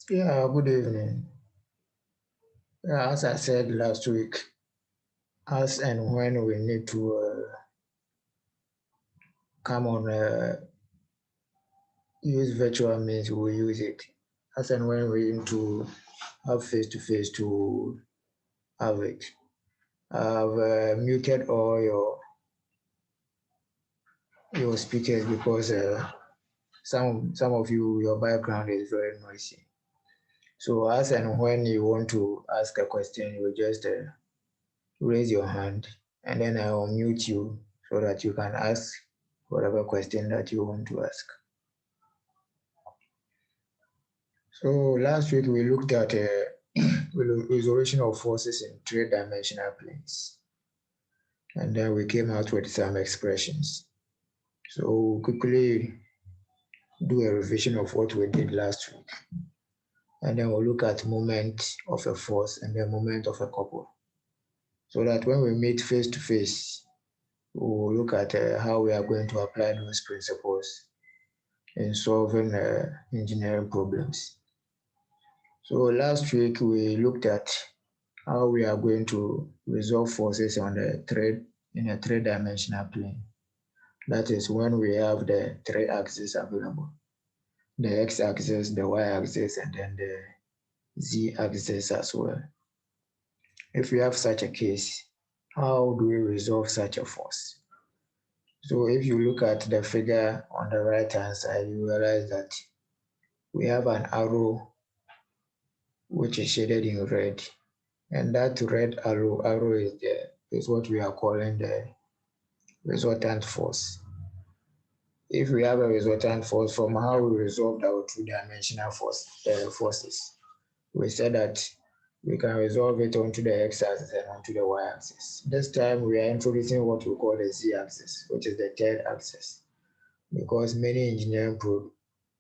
Yeah, good evening. Yeah, as I said last week, as and when we need to come on use virtual means, we use it. As and when we need to have face to face to have it. I've muted all your speakers because some of you your background is very noisy. So as and when you want to ask a question, you just raise your hand and then I will mute you so that you can ask whatever question that you want to ask. So last week we looked at resolution of forces in three-dimensional planes, and then we came out with some expressions. So we'll quickly do a revision of what we did last week, and then we'll look at moment of a force and the moment of a couple, so that when we meet face to face, we'll look at how we are going to apply those principles in solving engineering problems. So last week we looked at how we are going to resolve forces on the three in a three-dimensional plane. That is when we have the three axes available: the x-axis, the y-axis, and then the z-axis as well. If we have such a case, how do we resolve such a force? So if you look at the figure on the right hand side, you realize that we have an arrow which is shaded in red, and that red arrow is what we are calling the resultant force. If we have a resultant force from how we resolved our two-dimensional forces, we said that we can resolve it onto the x-axis and onto the y-axis. This time we are introducing what we call the z-axis, which is the third axis, because many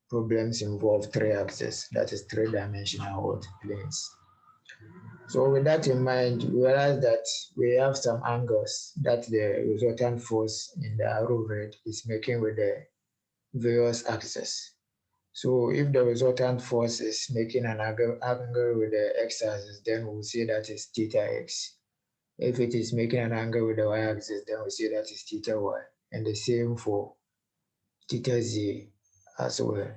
problems involve three axes, that is three-dimensional planes. So with that in mind, we realize that we have some angles that the resultant force in the arrow red is making with the various axes. So if the resultant force is making an angle with the x-axis, then we'll say that is theta x. If it is making an angle with the y-axis, then we'll say that is theta y. And the same for theta z as well.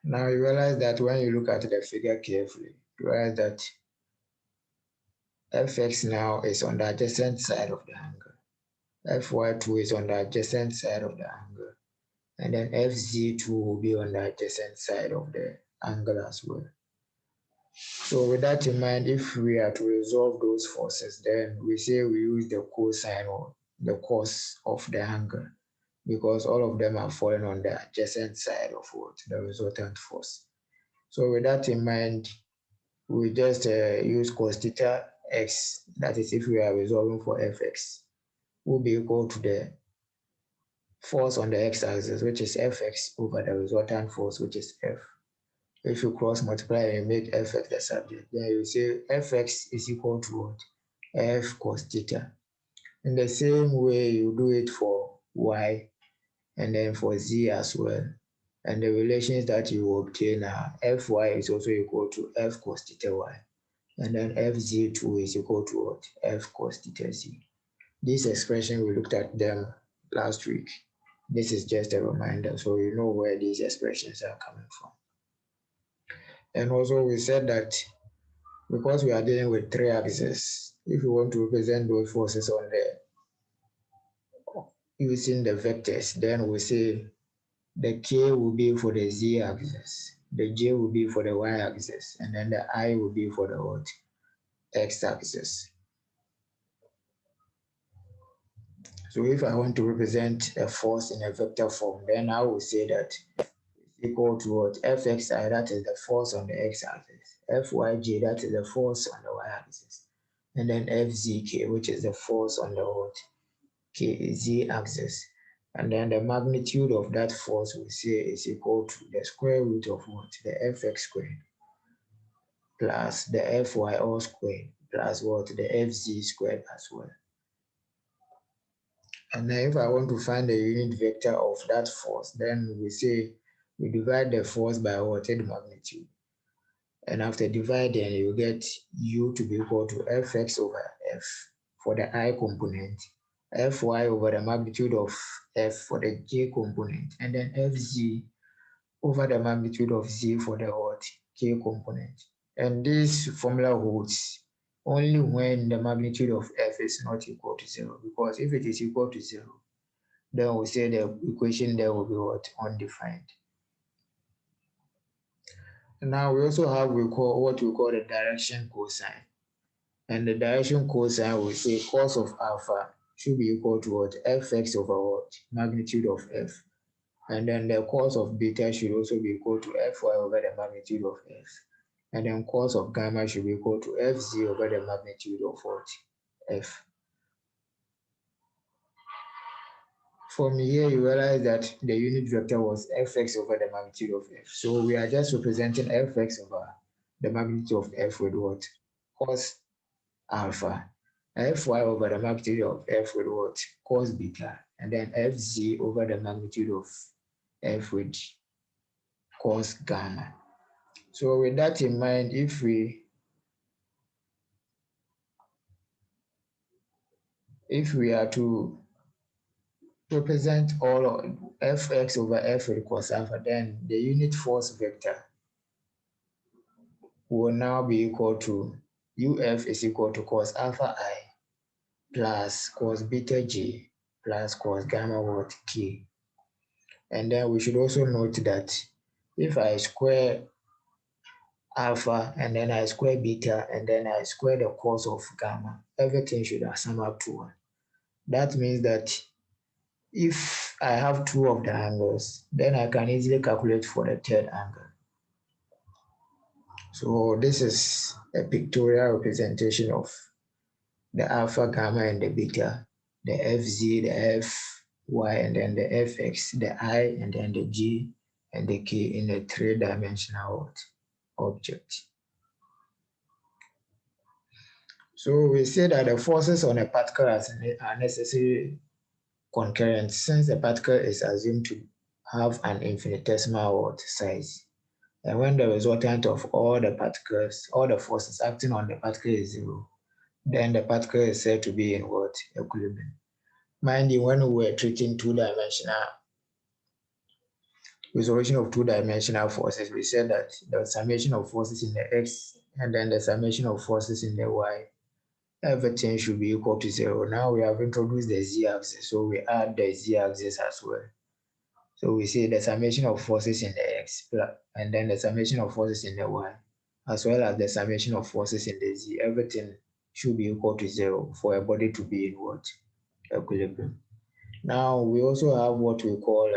Now you realize that when you look at the figure carefully, you realize that fx now is on the adjacent side of the angle. Fy2 is on the adjacent side of the angle. And then fz2 will be on the adjacent side of the angle as well. So with that in mind, if we are to resolve those forces, then we say we use the cosine or the cos of the angle, because all of them are falling on the adjacent side of what the resultant force. So with that in mind, we just use cos theta x, that is if we are resolving for fx, will be equal to the force on the x-axis, which is fx, over the resultant force, which is f. If you cross multiply and make fx the subject, then you say fx is equal to what? F cos theta. In the same way, you do it for y and then for z as well. And the relations that you obtain are fy is also equal to f cos theta y. And then fz2 is equal to what? F cos theta z. This expression, we looked at them last week. This is just a reminder so you know where these expressions are coming from. And also we said that because we are dealing with three axes, if you want to represent those forces on the using the vectors, then we say the k will be for the z-axis, the j will be for the y-axis, and then the I will be for the what? X-axis. So if I want to represent a force in a vector form, then I will say that it's equal to what? Fxi, that is the force on the x-axis, Fyj, that is the force on the y-axis, and then Fzk, which is the force on the what? Z-axis. And then the magnitude of that force we say is equal to the square root of what? The fx squared plus the fy all squared plus what? The fz squared as well. And then if I want to find the unit vector of that force, then we say we divide the force by what? The magnitude. And after dividing, you get u to be equal to fx over f for the I component, fy over the magnitude of f for the j component, and then fz over the magnitude of z for the what k component. And this formula holds only when the magnitude of f is not equal to 0, because if it is equal to 0, then we say the equation there will be what? Undefined. Now we also have what we call the direction cosine. And the direction cosine will say cos of alpha should be equal to what? Fx over what? Magnitude of f. And then the cos of beta should also be equal to fy over the magnitude of f. And then cos of gamma should be equal to fz over the magnitude of what? F. From here, you realize that the unit vector was fx over the magnitude of f. So we are just representing fx over the magnitude of f with what? Cos alpha. Fy over the magnitude of f with what? Cos beta. And then fz over the magnitude of f with cos gamma. So with that in mind, if we are to represent all of fx over f with cos alpha, then the unit force vector will now be equal to uf is equal to cos alpha I plus cos beta j plus cos gamma what k. And then we should also note that if I square alpha and then I square beta and then I square the cos of gamma, everything should sum up to 1. That means that if I have 2 of the angles, then I can easily calculate for the third angle. So this is a pictorial representation of the alpha, gamma, and the beta, the fz, the fy, and then the fx, the I, and then the j, and the k in a 3-dimensional object. So we say that the forces on a particle are necessarily concurrent since the particle is assumed to have an infinitesimal size. And when the resultant of all the particles, all the forces acting on the particle is 0, then the particle is said to be in what? Equilibrium. Mind you, when we were treating two-dimensional resolution of two-dimensional forces, we said that the summation of forces in the x and then the summation of forces in the y, everything should be equal to 0. Now we have introduced the z-axis, so we add the z-axis as well. So we say the summation of forces in the x and then the summation of forces in the y, as well as the summation of forces in the z, everything should be equal to 0 for a body to be in what? Equilibrium. Now we also have what we call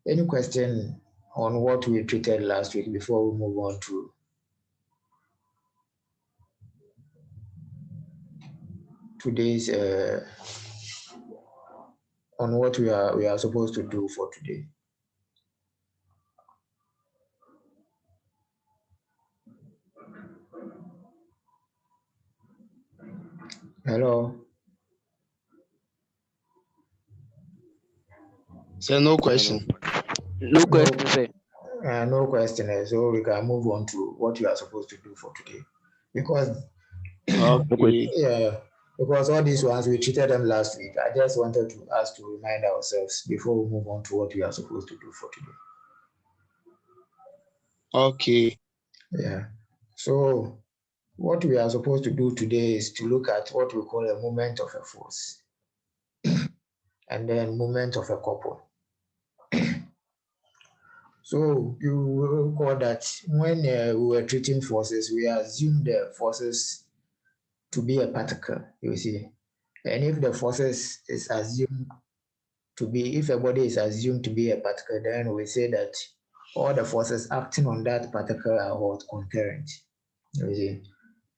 any question on what we treated last week before we move on to today's on what we are supposed to do for today. Hello. Sir, no question. No question, sir. No question. So we can move on to what you are supposed to do for today, because Okay. yeah, because all these ones we treated them last week. I just wanted to ask to remind ourselves before we move on to what we are supposed to do for today. Okay. Yeah. So what we are supposed to do today is to look at what we call a moment of a force and then moment of a couple. So you will recall that when we were treating forces, we assumed the forces to be a particle, you see. And if the forces is assumed to be, if a body is assumed to be a particle, then we say that all the forces acting on that particle are what? Concurrent, you see.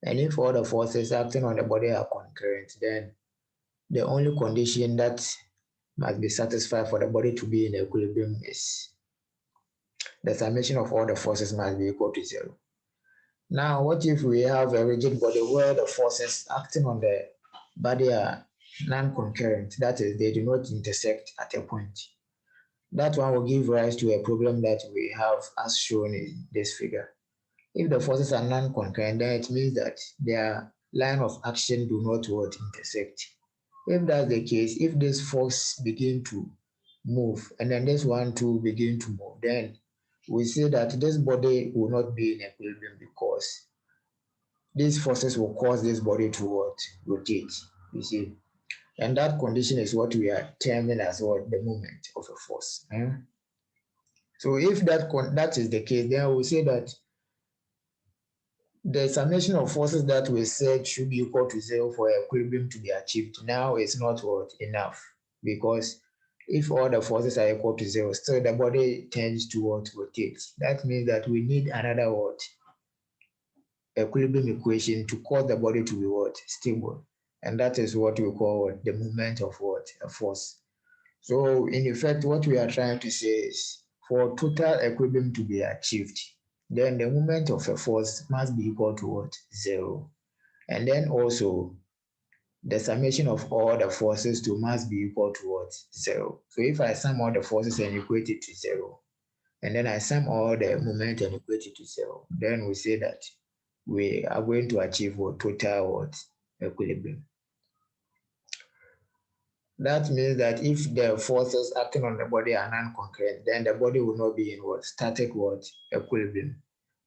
And if all the forces acting on the body are concurrent, then the only condition that must be satisfied for the body to be in equilibrium is the summation of all the forces must be equal to 0. Now, what if we have a rigid body where the forces acting on the body are non-concurrent? That is, they do not intersect at a point. That one will give rise to a problem that we have as shown in this figure. If the forces are non-concurrent, then it means that their line of action do not intersect. If that's the case, if this force begin to move and then this one too begin to move, then we say that this body will not be in equilibrium because these forces will cause this body to rotate, you see. And that condition is what we are terming as the moment of a force. So if that is the case, then we say that the summation of forces that we said should be equal to zero for equilibrium to be achieved now is not enough, because if all the forces are equal to zero, still the body tends to rotate. That means that we need another equilibrium equation to cause the body to be stable, and that is what we call the moment of a force. So in effect, what we are trying to say is for total equilibrium to be achieved, then the moment of a force must be equal to zero. And then also the summation of all the forces to must be equal to zero. So if I sum all the forces and equate it to zero, and then I sum all the moment and equate it to zero, then we say that we are going to achieve total equilibrium. That means that if the forces acting on the body are non-concurrent, then the body will not be in static equilibrium,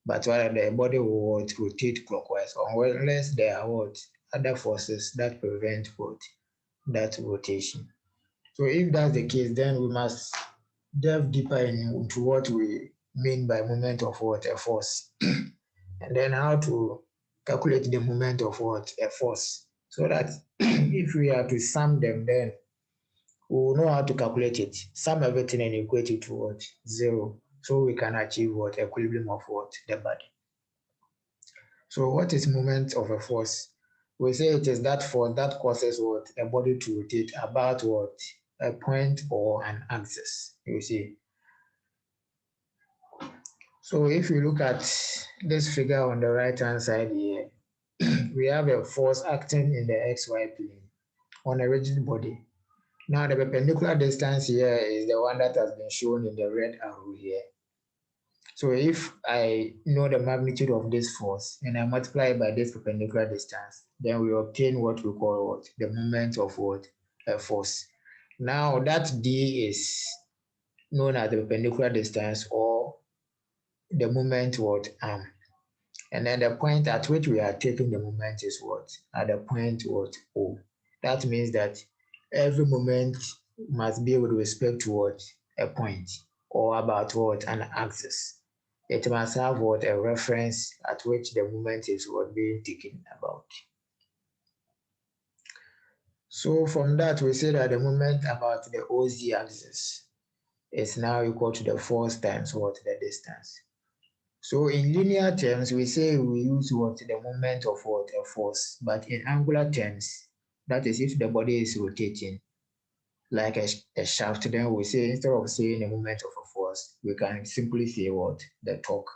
but rather the body will rotate clockwise unless there are other forces that prevent that rotation. So if that's the case, then we must delve deeper into what we mean by moment of a force, and then how to calculate the moment of a force, so that if we are to sum them, then we will know how to calculate it, sum everything and equate it to zero, so we can achieve equilibrium of the body. So what is moment of a force? We say it is that force that causes a body to rotate about a point or an axis, you see. So if you look at this figure on the right hand side here, we have a force acting in the XY plane on a rigid body. Now the perpendicular distance here is the one that has been shown in the red arrow here. So if I know the magnitude of this force and I multiply it by this perpendicular distance, then we obtain what we call the moment of a force. Now that D is known as the perpendicular distance or the moment arm. And then the point at which we are taking the moment is at the point O. That means that every moment must be with respect to a point or about an axis. It must have a reference at which the moment is being taken about. So from that, we say that the moment about the OZ axis is now equal to the force times the distance. So in linear terms, we say we use the moment of a force, but in angular terms, that is if the body is rotating like a shaft, then we say instead of saying the moment of a force, we can simply say the torque.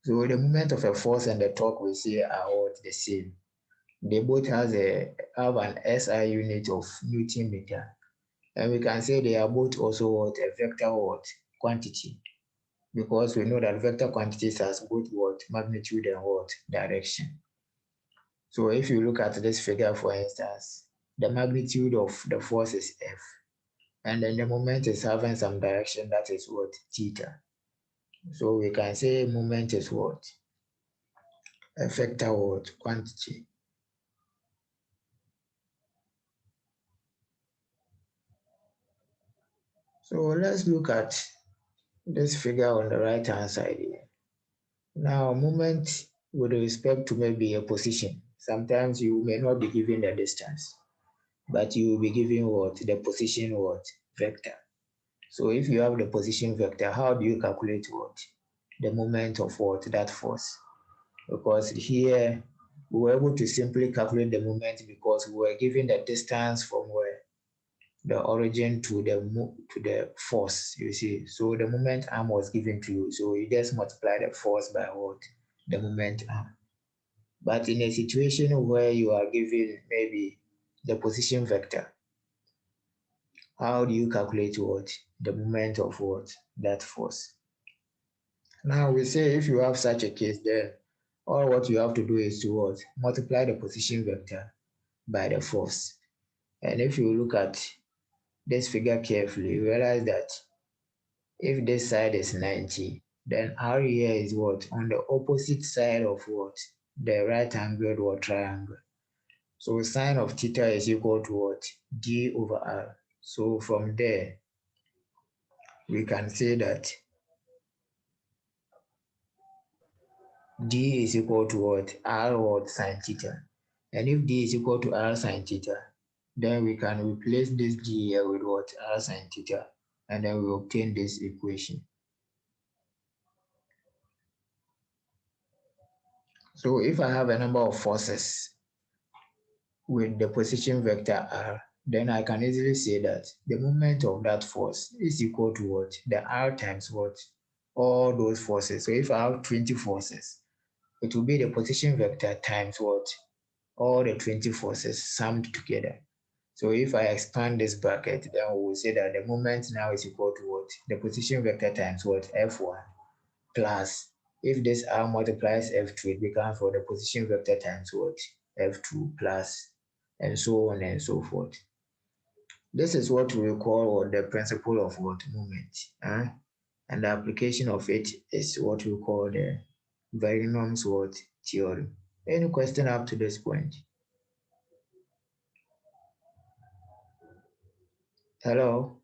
So the moment of a force and the torque we say are the same. They both have an SI unit of Newton meter, and we can say they are both also a vector quantity, because we know that vector quantities has both magnitude and direction. So if you look at this figure, for instance, the magnitude of the force is F, and then the moment is having some direction, that is theta. So we can say moment is a vector quantity. So let's look at this figure on the right hand side here. Now, moment with respect to maybe a position. Sometimes you may not be given the distance, but you will be given the position vector. So if you have the position vector, how do you calculate the moment of that force? Because here we were able to simply calculate the moment because we were given the distance from the origin to the force, you see. So the moment arm was given to you, so you just multiply the force by the moment arm. But in a situation where you are given maybe the position vector, how do you calculate the moment of that force? Now we say if you have such a case, then all what you have to do is to what? Multiply the position vector by the force. And if you look at this figure carefully, you realize that if this side is 90, then R here is what? On the opposite side of what? The right angled or triangle. So sine of theta is equal to what? D over R. So from there, we can say that D is equal to what? R what? Sine theta. And if D is equal to R sine theta, then we can replace this D here with what? R sine theta. And then we obtain this equation. So if I have a number of forces with the position vector R, then I can easily say that the moment of that force is equal to what? The R times what? All those forces. So if I have 20 forces, it will be the position vector times what? All the 20 forces summed together. So if I expand this bracket, then we will say that the moment now is equal to what? The position vector times what? F1 plus, if this R multiplies F2, it becomes for the position vector times what? F2 plus, and so on and so forth. This is what we call what? The principle of what? Moment. And the application of it is what we call the Verino's what? Theorem. Any question up to this point? Hello?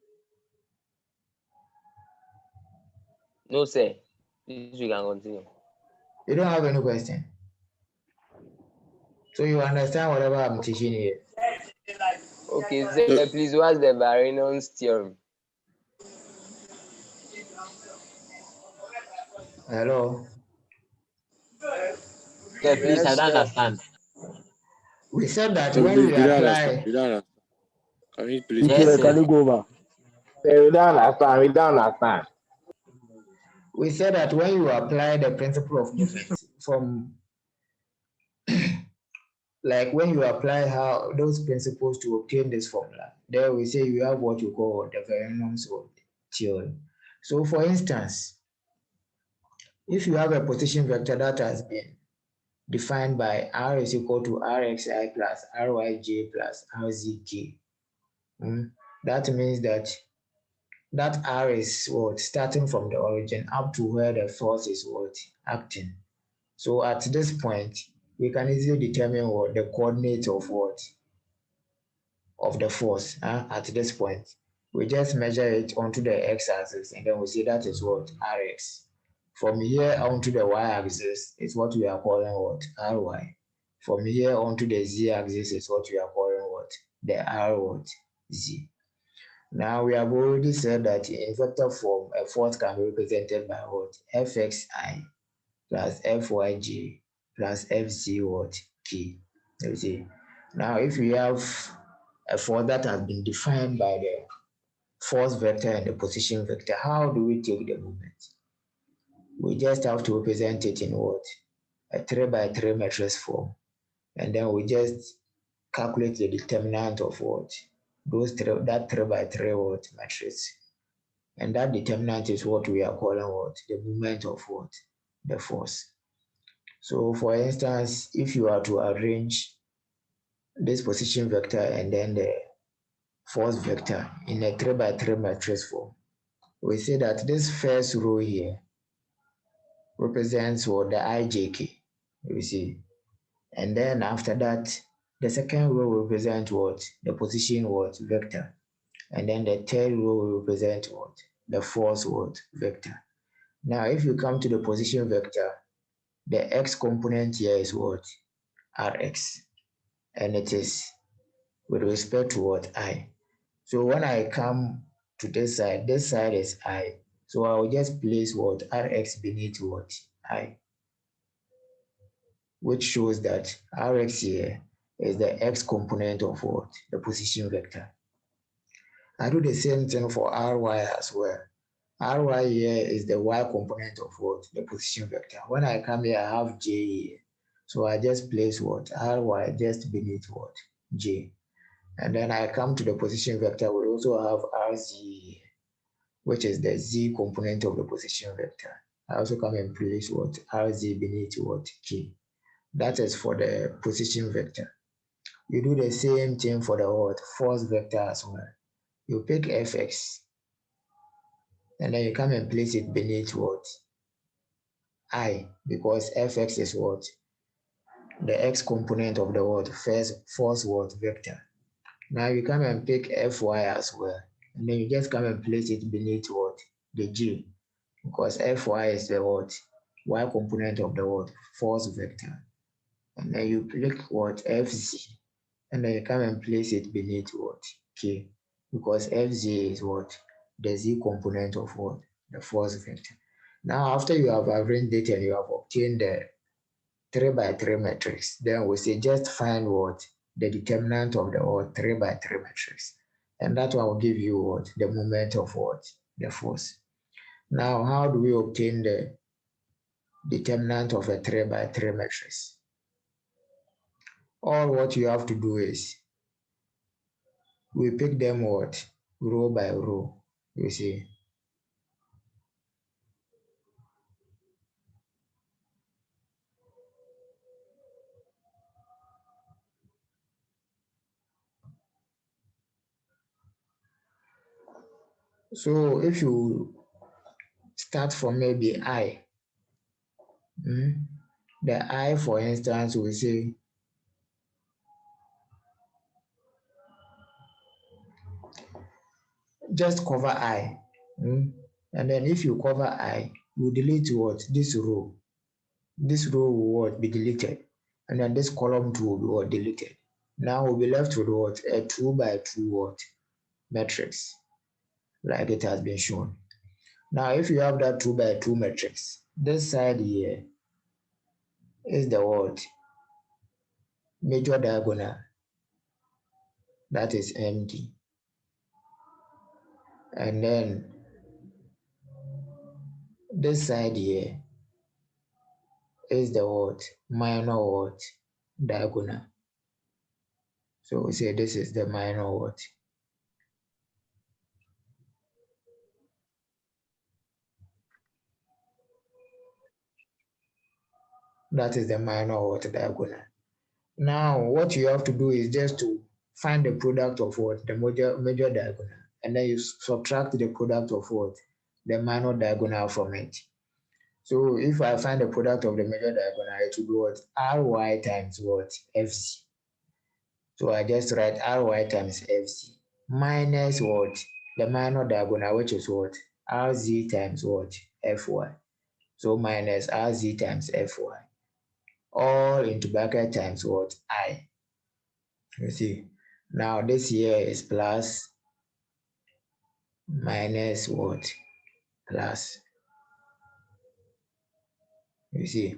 No, sir. Please, we can continue. You don't have any question? So you understand whatever I'm teaching here? Okay, sir, please, what's the Barinon's theorem? Hello? Sir, please, I Yes, don't understand. we said that So when please, we we don't apply, understand. We don't understand. Can you please? Yes, sir. Can you go over? We don't understand. We don't understand. we said that when you apply the principle of movement from like when you apply how those principles to obtain this formula, there we say you have what you call the Verino's theory. So for instance, if you have a position vector that has been defined by R is equal to Rxi plus Ryj plus Rzk, that means that R is what? Starting from the origin up to where the force is what? Acting. So at this point, we can easily determine what the coordinate of what? Of the force at this point. We just measure it onto the x-axis and then we say that is what? Rx. From here onto the y-axis is what we are calling what? Ry. From here onto the z-axis is what we are calling what? The R what? Z. Now we have already said that in vector form, a force can be represented by what? Fxi plus Fyj plus Fz what? K. You see. Now if we have a force that has been defined by the force vector and the position vector, how do we take the moment? We just have to represent it in what? A 3x3 matrix form. And then we just calculate the determinant of what? That 3x3 what? Matrix. And that determinant is what we are calling what? The moment of what? The force. So for instance, if you are to arrange this position vector and then the force vector in a 3x3 matrix form, we say that this first row here represents what? The ijk, you see. And then after that, the second row will represent what? The position what? Vector. And then the third row will represent what? The force what? Vector. Now, if you come to the position vector, the x component here is what? Rx. And it is with respect to what? I. So when I come to this side is I. So I will just place what? Rx beneath what? I. Which shows that Rx here is the x component of what? The position vector. I do the same thing for Ry as well. Ry here is the y component of what? The position vector. When I come here, I have j here. So I just place what? Ry just beneath what? J. And then I come to the position vector, we also have Rz here, which is the z component of the position vector. I also come and place what? RZ beneath what? K. That is for the position vector. You do the same thing for the what? Force vector as well. You pick Fx and then you come and place it beneath what? I, because Fx is what? The x component of the what? First force what? Vector. Now you come and pick Fy as well. And then you just come and place it beneath what? The J. Because Fy is the what? Y component of the what? Force vector. And then you pick what? Fz. And then you come and place it beneath what? K. Because Fz is what? The z component of what? The force vector. Now, after you have arranged it and you have obtained the 3 by 3 matrix, then we say just find what? The determinant of the what? 3 by 3 matrix. And that one will give you what? The moment of what? The force. Now, how do we obtain the determinant of a 3 by 3 matrix? All what you have to do is we pick them what? Row by row. You see. So if you start from maybe I, the I, for instance, we say just cover I. And then if you cover I, you delete what? This row. This row will what? Be deleted. And then this column 2 will be what? Deleted. Now we'll be left with what? A 2 by 2 what? Matrix, like it has been shown. Now, if you have that 2 by 2 matrix, this side here is the what? Major diagonal. That is MD. And then this side here is the what? Minor what? Diagonal. So we say this is the minor what? That is the minor what? Diagonal. Now, what you have to do is just to find the product of what? The major diagonal. And then you subtract the product of what? The minor diagonal from it. So if I find the product of the major diagonal, it will be what? Ry times what? Fc. So I just write Ry times Fc minus what? The minor diagonal, which is what? Rz times what? Fy. So minus Rz times Fy. All into bracket times what? I. You see. Now this here is plus minus what? Plus. You see.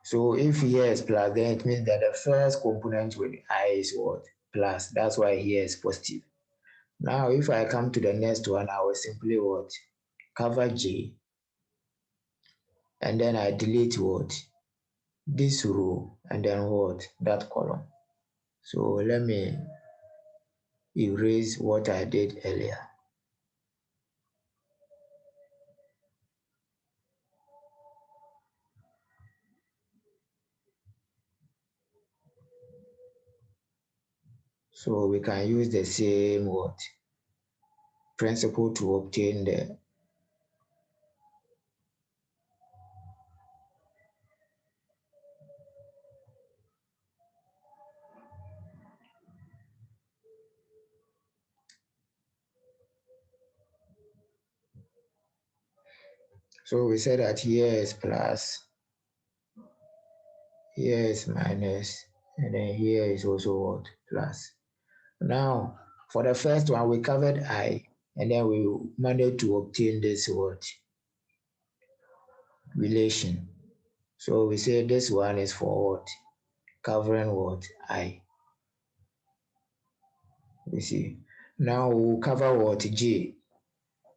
So if here is plus, then it means that the first component with I is what? Plus. That's why here is positive. Now if I come to the next one, I will simply what? Cover J. And then I delete what? This row and then what? That column. So let me erase what I did earlier. So we can use the same what? Principle to obtain the so we said that here is plus, here is minus, and then here is also what? Plus. Now, for the first one, we covered I, and then we managed to obtain this what? Relation. So we say this one is for what? Covering what? I. You see. Now we'll cover what? J.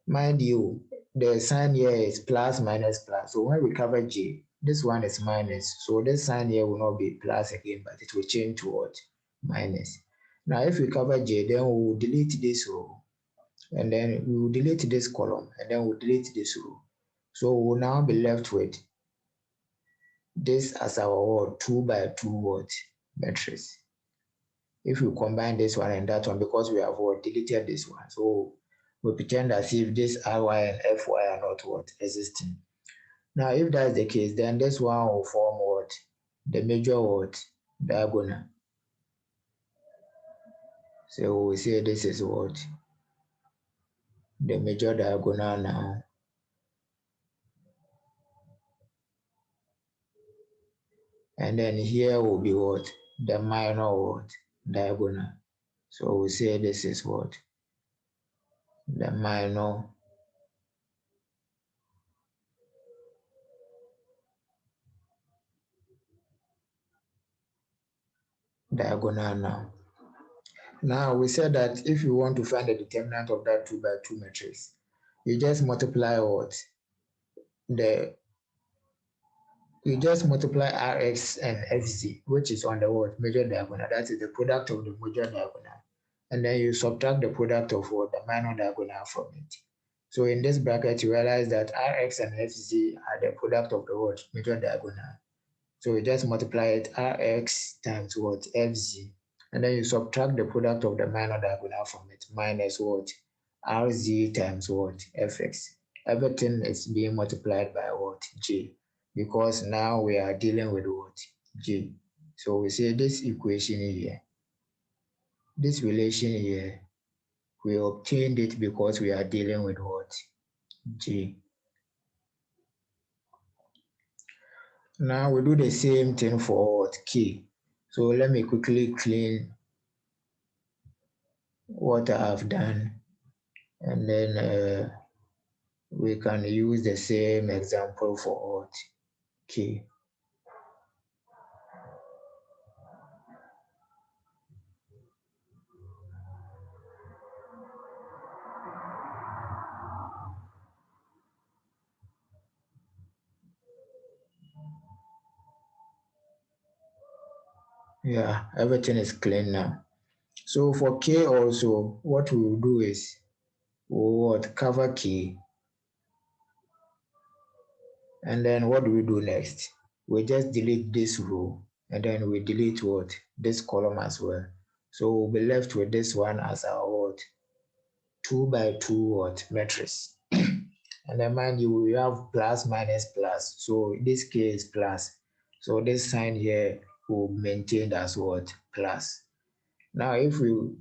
Mind you, the sign here is plus, minus, plus. So when we cover J, this one is minus. So this sign here will not be plus again, but it will change to what? Minus. Now if we cover J, then we will delete this row. And then we will delete this column. And then we'll delete this row. So we'll now be left with this as our what 2 by 2 what matrix. If we combine this one and that one, because we have what deleted this one, so we pretend as if this Ry and Fy are not what existing. Now, if that's the case, then this one will form what the major what diagonal. So we say this is what the major diagonal now. And then here will be what the minor what diagonal. So we say this is what the minor diagonal now. Now we said that if you want to find the determinant of that 2 by 2 matrix, you just multiply what you just multiply Rx and Fz, which is on the what major diagonal. That is the product of the major diagonal, and then you subtract the product of what the minor diagonal from it. So in this bracket, you realize that Rx and Fz are the product of the what major diagonal. So you just multiply it Rx times what Fz, and then you subtract the product of the minor diagonal from it minus what Rz times what Fx. Everything is being multiplied by what J, because now we are dealing with what J. So we say this equation here, this relation here, we obtained it because we are dealing with what J. Now we do the same thing for what K. So let me quickly clean what I have done, and then we can use the same example for what K. Yeah, everything is clean now. So for K also, what we will do is we'll cover K, and then what do we do next? We just delete this row, and then we delete what this column as well. So we'll be left with this one as our what 2 by 2 what matrix. And then mind you, we have plus minus plus. So this K is plus. So this sign here will be maintained as what plus. Now if you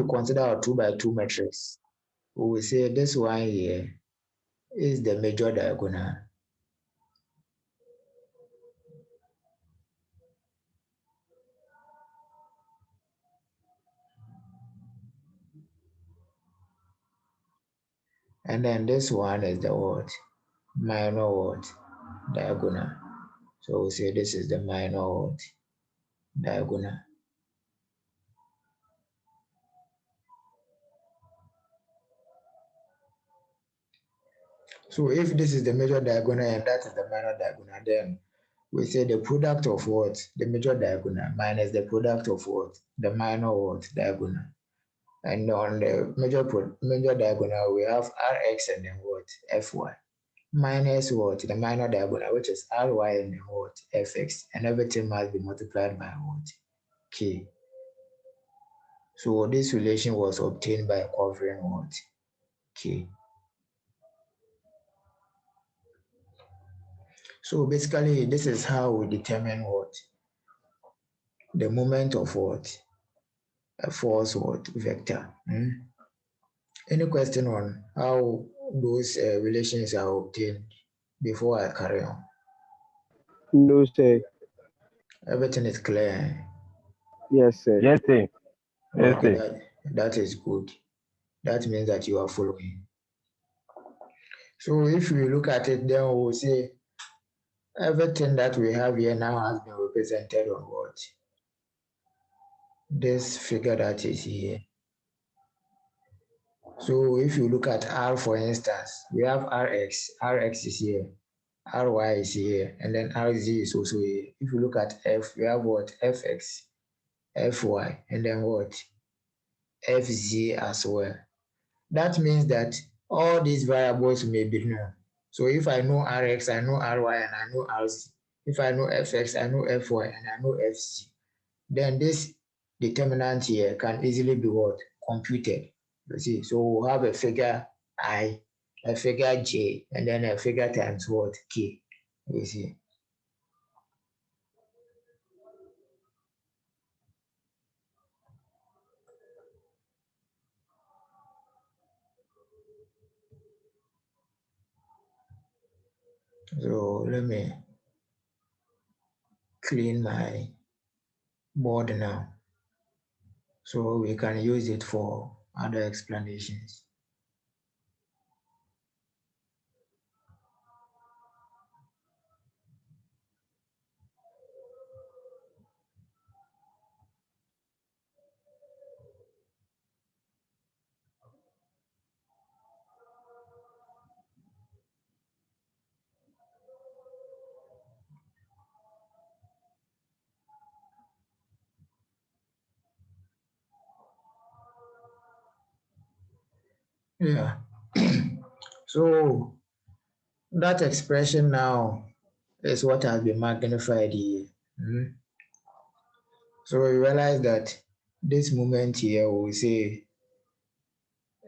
consider our 2 by 2 matrix, we will say this one here is the major diagonal. And then this one is the what? Minor what? Diagonal. So we say this is the minor what? Diagonal. So if this is the major diagonal and that is the minor diagonal, then we say the product of what? The major diagonal minus the product of what? The minor what? Diagonal. And on the major diagonal, we have Rx and then what? Fy. Minus what? The minor diagonal, which is Ry and then what? Fx. And everything must be multiplied by what? K. So this relation was obtained by covering what? K. So basically, this is how we determine what? The moment of what? A force what? Vector. Any question on how those relations are obtained before I carry on? No, sir. Everything is clear. Yes, sir. Yes, sir. Yes, Okay, sir. that is good. That means that you are following. So if we look at it, then we'll say everything that we have here now has been represented on what? This figure that is here. So if you look at R, for instance, we have Rx. Rx is here. Ry is here. And then Rz is also here. If you look at F, we have what? Fx, Fy, and then what? Fz as well. That means that all these variables may be known. So if I know Rx, I know Ry, and I know Rc. If I know Fx, I know Fy, and I know Fc. Then this determinant here can easily be what? Computed. You see, so we'll have a figure I, a figure J, and then a figure times what? K. You see. So let me clean my board now, so we can use it for other explanations. Yeah. So that expression now is what has been magnified here. So we realize that this moment here, we say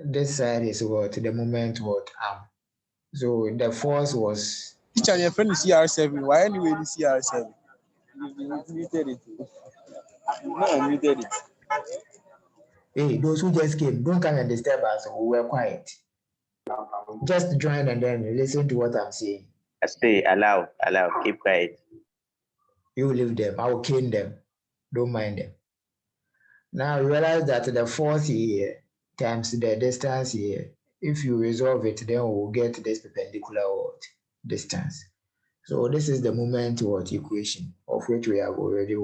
this side is what? The moment what? Arm. So the force was. Teacher, your friend is CR7. Why anyway is CR7? You muted it. You not unmuted it. Hey, those who just came, don't come and disturb us. We were quiet. Just join and then listen to what I'm saying. I say, allow, keep quiet. You leave them. I will cane them. Don't mind them. Now you realize that the force here times the distance here, if you resolve it, then we'll get this perpendicular distance. So this is the moment equation, of which we have already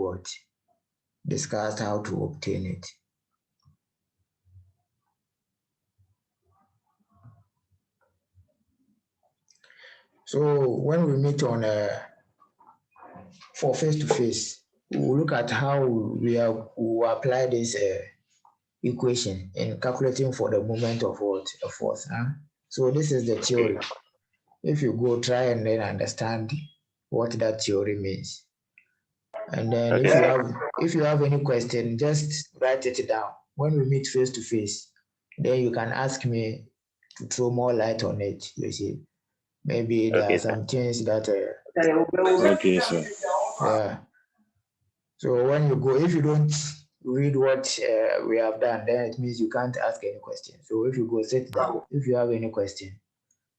discussed how to obtain it. So when we meet on for face-to-face, we'll look at how we will apply this equation in calculating for the moment of a force. So this is the theory. If you go try and then understand what that theory means, and then if you have any question, just write it down. When we meet face to face, then you can ask me to throw more light on it. You see, maybe there are some things that. Okay, sir. Yeah. So when you go, if you don't read what we have done, then it means you can't ask any question. So if you go sit down, if you have any question,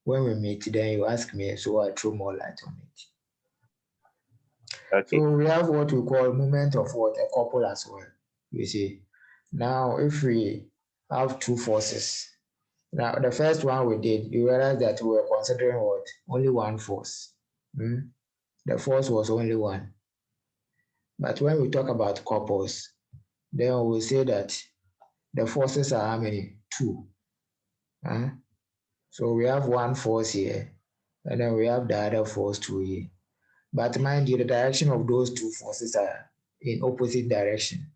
when we meet, then you ask me, so I throw more light on it. Okay. So we have what we call moment of a couple as well. You see, now if we have two forces, now the first one we did, you realize that we were considering only one force. The force was only one. But when we talk about couples, then we say that the forces are how many? Two. So we have one force here, and then we have the other force too here. But mind you, the direction of those two forces are in opposite direction.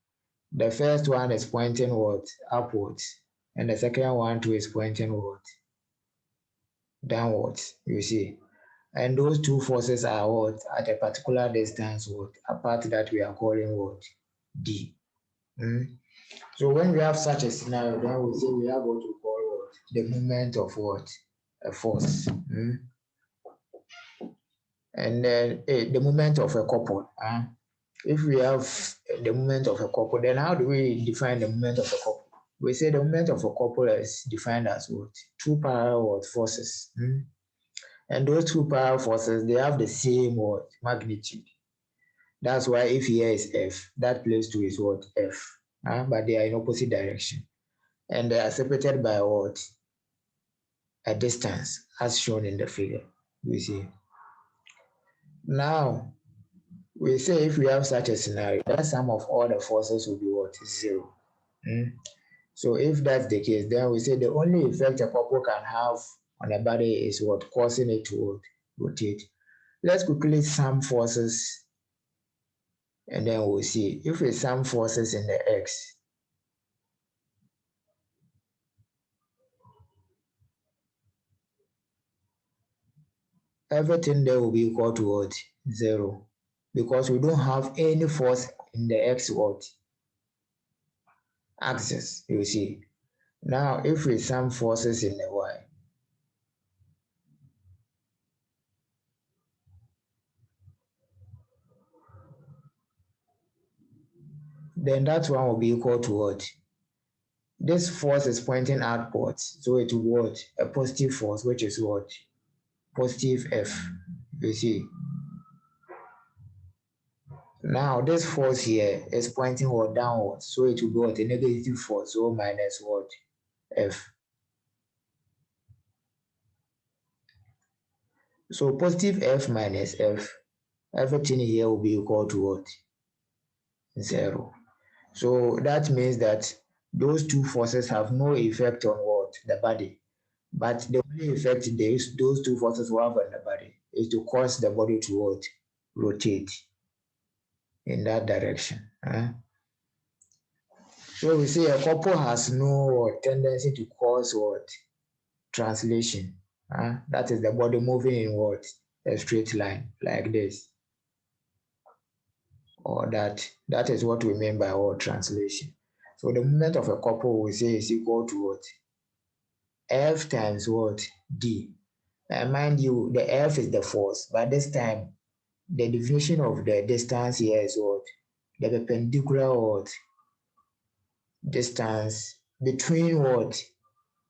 The first one is pointing upwards, and the second one too is pointing downwards, you see. And those two forces are at a particular distance apart that we are calling D. So when we have such a scenario, then we say we have what we call the moment of a force. And then the moment of a couple. If we have the moment of a couple, then how do we define the moment of a couple? We say the moment of a couple is defined as two parallel forces. And those two parallel forces, they have the same magnitude. That's why if here is F, that place too is F. But they are in opposite direction. And they are separated by a distance, as shown in the figure. You see. Now, we say if we have such a scenario, that sum of all the forces will be 0. So if that's the case, then we say the only effect a couple can have on a body is causing it to rotate. Let's quickly sum forces, and then we'll see. If we sum forces in the X, everything there will be equal to what? 0. Because we don't have any force in the x what? Axis, you see. Now, if we sum forces in the y, then that one will be equal to what? This force is pointing outwards, so it will what? A positive force, which is what? Positive F, you see. Now, this force here is pointing what? Downwards, so it will be what? A negative force, so minus what? F. So positive F minus F, everything here will be equal to what? 0. So that means that those two forces have no effect on what? The body. But the only effect those two forces will have on the body is to cause the body to what? Rotate in that direction. So we say a couple has no tendency to cause what? Translation. That is the body moving in what? A straight line like this. Or that. That is what we mean by what? Translation. So the moment of a couple we say is equal to what? F times what? D. And mind you, the F is the force, but this time the definition of the distance here is what? The perpendicular what? Distance between what?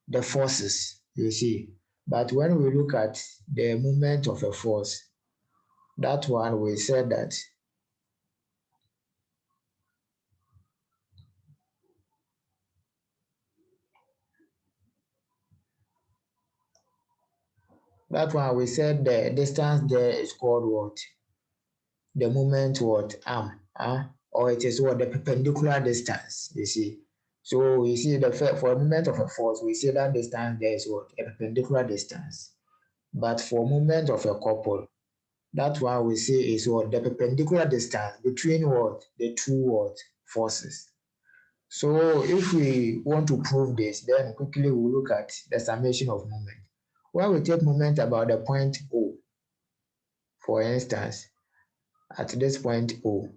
The forces, you see. But when we look at the moment of a force, that one we said that the distance there is called what? The moment what? Arm. Or it is what? The perpendicular distance, you see. So you see, for a moment of a force, we say that distance there is what? A perpendicular distance. But for a moment of a couple, that one we say is what? The perpendicular distance between what? The two what? Forces. So if we want to prove this, then quickly we'll look at the summation of moment. When we take moment about the point O, for instance, at this point O,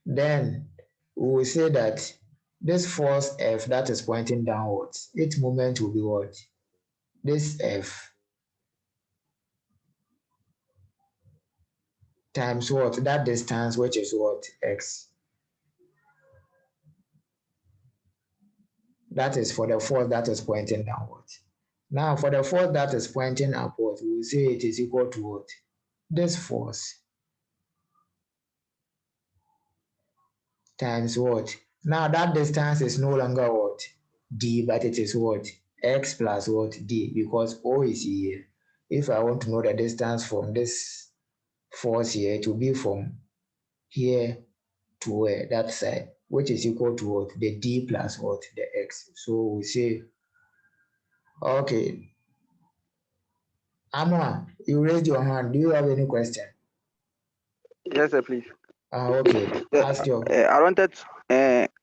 then we will say that this force F that is pointing downwards, its moment will be what? This F times what? That distance, which is what? X. That is for the force that is pointing downwards. Now, for the force that is pointing upwards, we will say it is equal to what? This force times what? Now, that distance is no longer what? D, but it is what? X plus what? D, because O is here. If I want to know the distance from this force here, it will be from here to where? That side, which is equal to what? The D plus what? The X. So we say, okay. Amma, you raised your hand. Do you have any question? Yes, sir, please. Okay. Ask your. I wanted.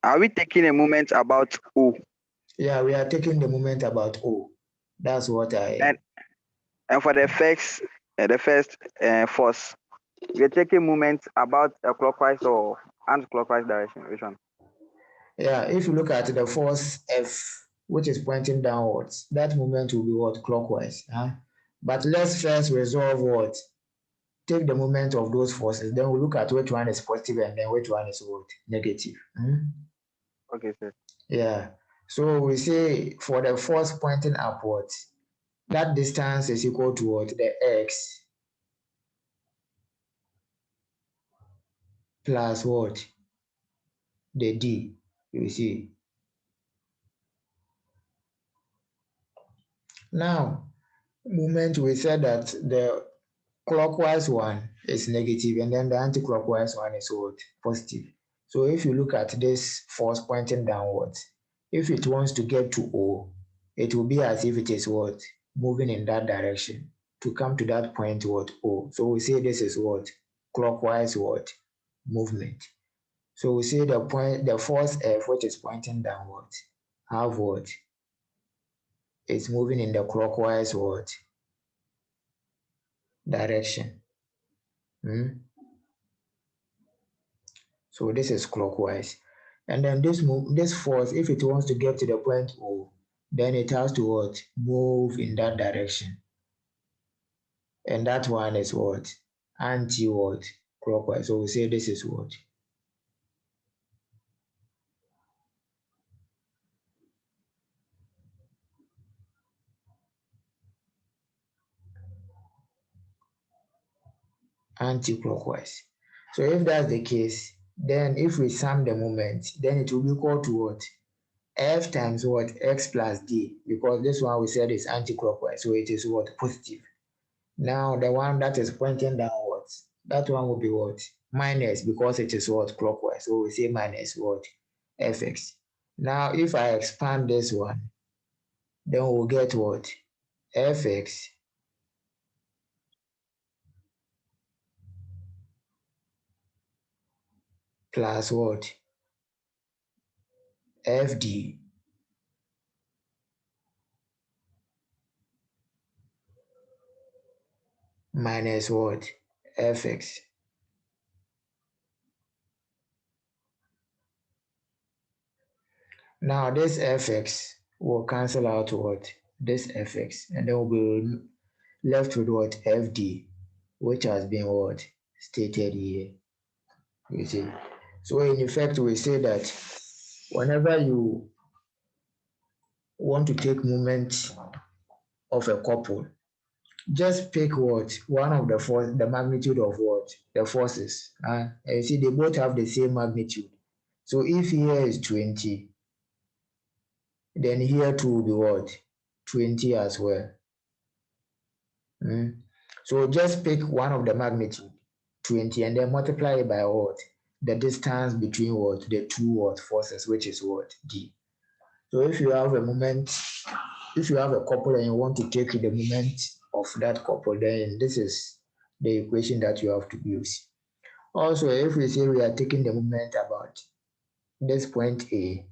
Are we taking a moment about O? Yeah, we are taking the moment about O. That's what I. And for the first force, we are taking moment about a clockwise or anti-clockwise direction. Which one? Yeah, if you look at the force F, which is pointing downwards, that moment will be what? Clockwise. But let's first resolve what? Take the moment of those forces. Then we'll look at which one is positive and then which one is what? Negative. Okay, sir. Yeah. So we say for the force pointing upwards, that distance is equal to what? The X plus what? The D, you see. Now, moment we said that the clockwise one is negative and then the anti-clockwise one is what? Positive. So if you look at this force pointing downwards, if it wants to get to O, it will be as if it is what? Moving in that direction to come to that point what? O. So we say this is what? Clockwise what? Movement. So we say the force F, which is pointing downwards, have what? It's moving in the clockwise what? direction. So this is clockwise. And then this force, if it wants to get to the point O, then it has to what? Move in that direction. And that one is what? Anti-what? Clockwise. So we say this is what? Anti-clockwise. So if that's the case, then if we sum the moment, then it will be equal to what? F times what? X plus D, because this one we said is anti-clockwise, so it is what? Positive. Now the one that is pointing downwards, that one will be what? Minus, because it is what? Clockwise. So we say minus what? Fx. Now if I expand this one, then we'll get what? Fx plus what? Fd minus what? Fx. Now this fx will cancel out what? This fx, and then we'll be left with what? Fd, which has been what? Stated here. You see. So in effect, we say that whenever you want to take moment of a couple, just pick what? One of the force, the magnitude of what? The forces. And you see, they both have the same magnitude. So if here is 20, then here too will be what? 20 as well. So just pick one of the magnitude, 20, and then multiply it by what? The distance between what? The two what? Forces, which is what? D. So if you have a moment, if you have a couple and you want to take the moment of that couple, then this is the equation that you have to use. Also, if we say we are taking the moment about this point A,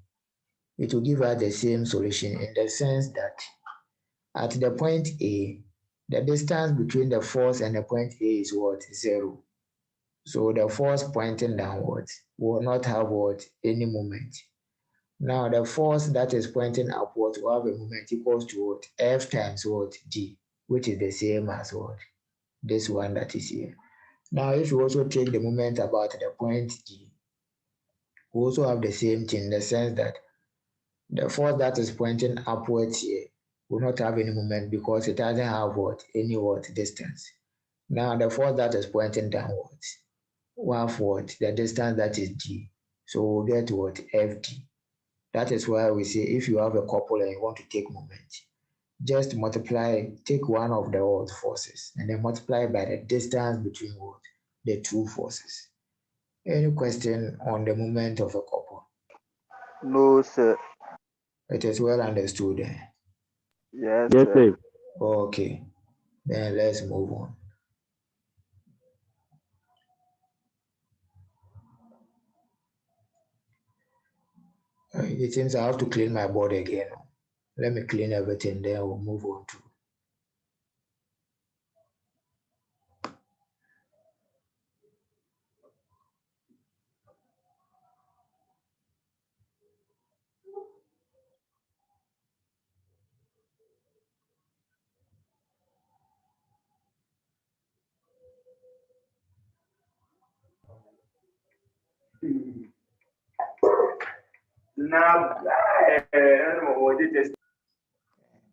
it will give us the same solution in the sense that at the point A, the distance between the force and the point A is what? 0. So the force pointing downwards will not have what? Any moment. Now the force that is pointing upwards will have a moment equals to what? F times what? D, which is the same as what? This one that is here. Now if you also take the moment about the point D, we also have the same thing in the sense that the force that is pointing upwards here will not have any moment because it doesn't have what? Any what? Distance. Now the force that is pointing downwards will have what? The distance that is D. So we'll get what? Fd. That is why we say if you have a couple and you want to take moment, just multiply, take one of the what? Forces and then multiply by the distance between what? The two forces. Any question on the moment of a couple? No, sir. It is well understood. Yes, Yes, sir. sir. Okay, then let's move on. It seems I have to clean my board again. Let me clean everything, then we'll move on to.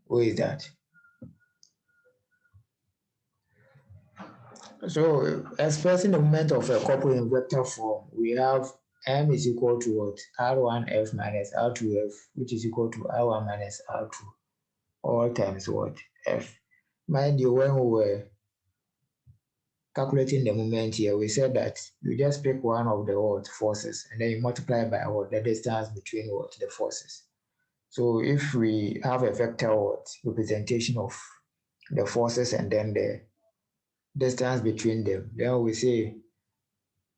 Who is that? So expressing the moment of a couple in vector form, we have M is equal to what? R1F minus R2F, which is equal to R1 minus R2, all times what? F. Mind you, when we were calculating the moment here, we said that you just pick one of the what? Forces, and then you multiply by what? The distance between what? The forces. So if we have a vector what? Representation of the forces and then the distance between them, then we say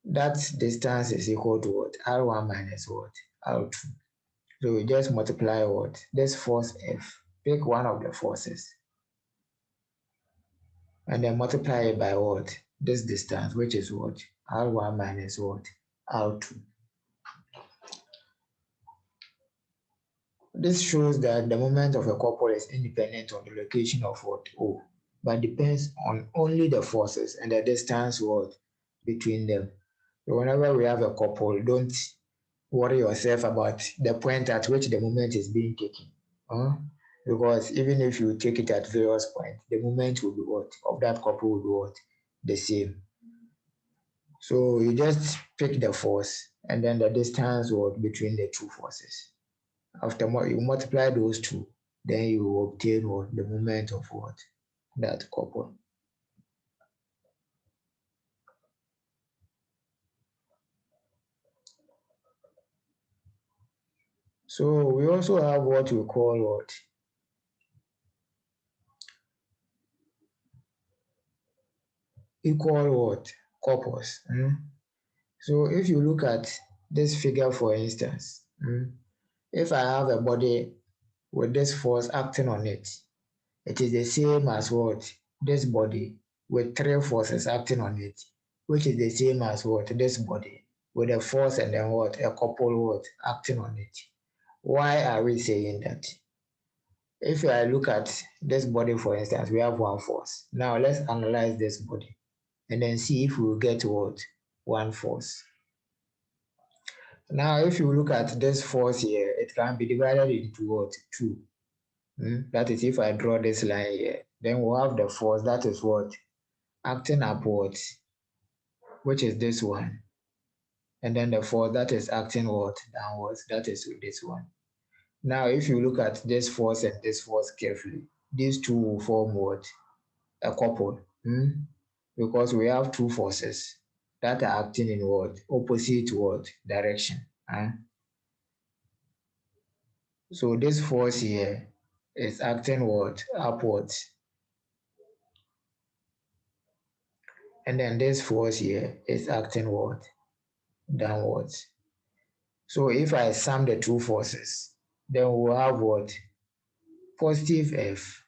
that distance is equal to what? R1 minus what? R2. So we just multiply what? This force F. Pick one of the forces. and then multiply it by what? This distance, which is what? R1 minus what? R2. This shows that the moment of a couple is independent on the location of what? O, but depends on only the forces and the distance what? Between them. So whenever we have a couple, don't worry yourself about the point at which the moment is being taken. Because even if you take it at various points, the moment will be what? Of that couple will be what? The same. So you just pick the force and then the distance what between the two forces. After you multiply those two, then you obtain what? The moment of what? That couple. So we also have what we call what? Equal what? Couples. So if you look at this figure, for instance, if I have a body with this force acting on it, it is the same as what? This body with three forces acting on it, which is the same as what? This body with a force and then what? A couple what? Acting on it. Why are we saying that? If I look at this body, for instance, we have one force. Now let's analyze this body and then see if we will get what? One force. Now, if you look at this force here, it can be divided into what? Two. That is, if I draw this line here, then we'll have the force that is what? Acting upwards, which is this one. And then the force that is acting what? Downwards, that is this one. Now, if you look at this force and this force carefully, these two will form what? A couple. Because we have two forces that are acting in what? Opposite what? Direction. So this force here is acting what? Upwards. And then this force here is acting what? Downwards. So if I sum the two forces, then we'll have what? Positive F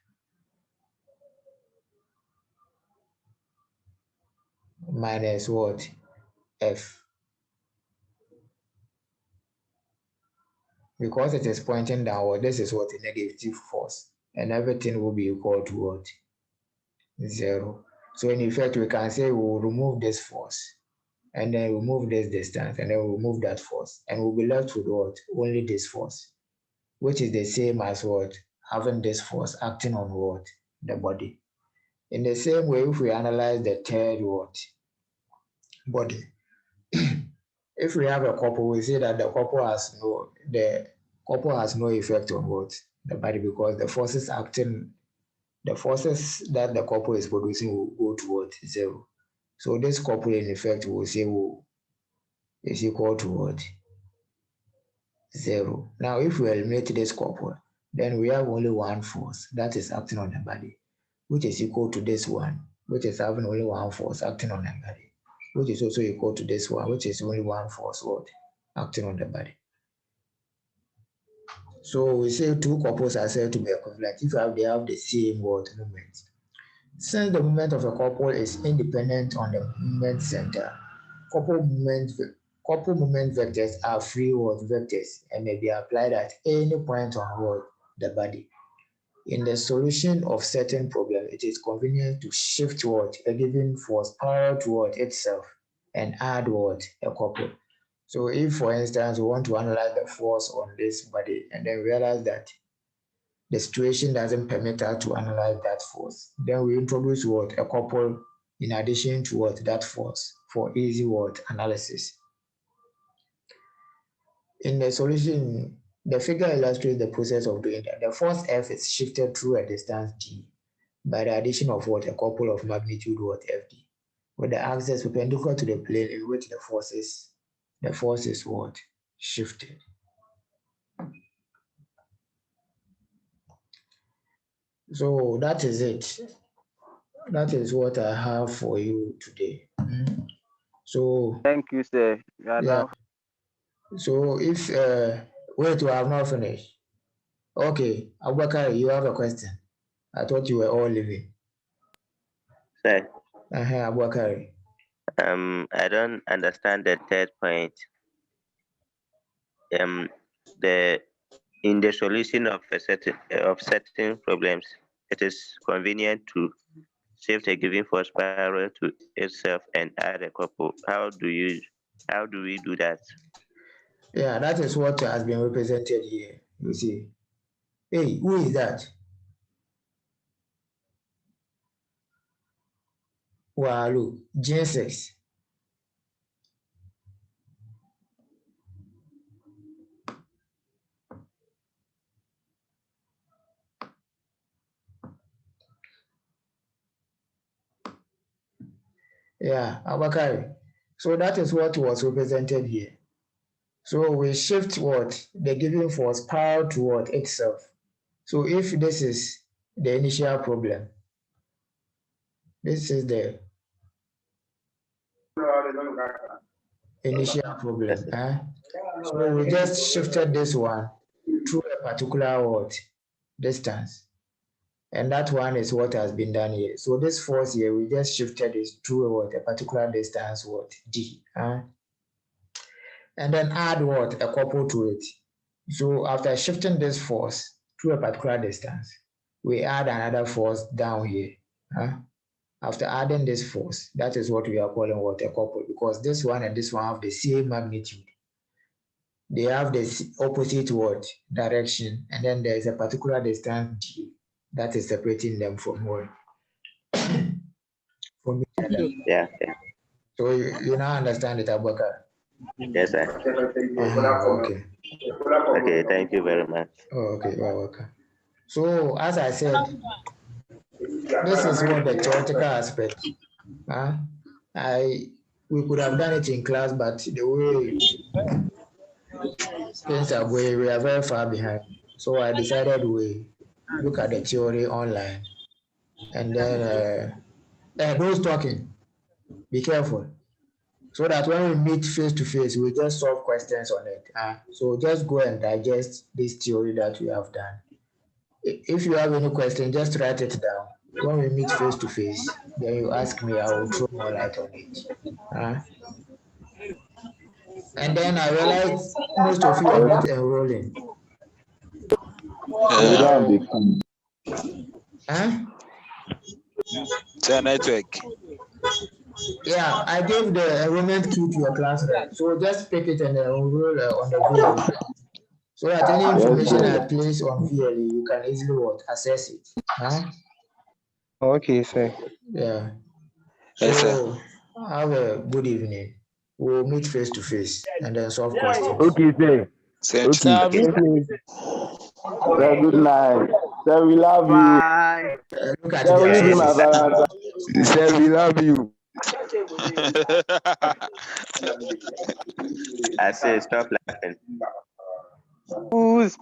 minus what? F. Because it is pointing downward, this is what? A negative force. And everything will be equal to what? 0. So in effect, we can say we'll remove this force and then remove this distance and then we'll remove that force. And we'll be left with what? Only this force, which is the same as what? Having this force acting on what? The body. In the same way, if we analyze the third what? Body. If we have a couple, we say that the couple has no effect on what? The body, because the forces that the couple is producing will go to what? 0. So this couple in effect will say is equal to what? 0. Now if we eliminate this couple, then we have only one force that is acting on the body, which is equal to this one, which is having only one force acting on the body, which is also equal to this one, which is only one force what? Acting on the body. So we say two couples are said to be equivalent if they have the same what? Moment. Since the moment of a couple is independent on the moment center, couple moment vectors are free what? Vectors and may be applied at any point on what? The body. In the solution of certain problem, it is convenient to shift what? A given force parallel to what? Itself and add what? A couple. So if, for instance, we want to analyze the force on this body and then realize that the situation doesn't permit us to analyze that force, then we introduce what? A couple in addition to what? That force for easy what? Analysis. In the solution, the figure illustrates the process of doing that. The force F is shifted through a distance d by the addition of what? A couple of magnitude what? Fd, with the axis perpendicular to the plane in which the force is what? Shifted. So that is it. That is what I have for you today. So Thank you, sir. yeah. So if wait, we have not finished. Okay, Abubakar, you have a question. I thought you were all leaving. Sir, Abubakar. I don't understand the third point. The in the solution of certain problems, it is convenient to shift a given force parallel to itself and add a couple. How do we do that? Yeah, that is what has been represented here. You see. Hey, who is that? Wow, look, Genesis. Yeah, Abakari. So that is what was represented here. So we shift what? The given force parallel to what? Itself. So if this is the initial problem, this is the initial problem. So we just shifted this one through a particular what? Distance. And that one is what has been done here. So this force here, we just shifted it through what? A particular distance, what? D. And then add what? A couple to it. So after shifting this force through a particular distance, we add another force down here. After adding this force, that is what we are calling what? A couple, because this one and this one have the same magnitude. They have the opposite what? Direction, and then there is a particular distance D that is separating them from what? From each other. Yeah. So you now understand it, Abubakar? Yes, sir. Okay. Okay, thank you very much. Okay, you're welcome. So as I said, this is what the theoretical aspect. We could have done it in class, but the way things are going, we are very far behind. So I decided we look at the theory online, and then those talking, be careful, so that when we meet face to face, we just solve questions on it. So just go and digest this theory that we have done. If you have any question, just write it down. When we meet face to face, then you ask me, I will throw more light on it. And then I realized most of you are not enrolling. The network. Yeah, I gave the enrollment key to your class, right? So just pick it and enroll on the VLE. So that any information I place on VLE, you can easily access it. Okay, sir. Yeah. Yes, So have a good evening. We'll meet face to face and then solve questions. Okay, sir. Same to Sir, you. Sir, good night. Sir, we love you. Bye. Look at Sir, the we give my answers. Valentine. Sir, we love you. I say stop laughing. Who's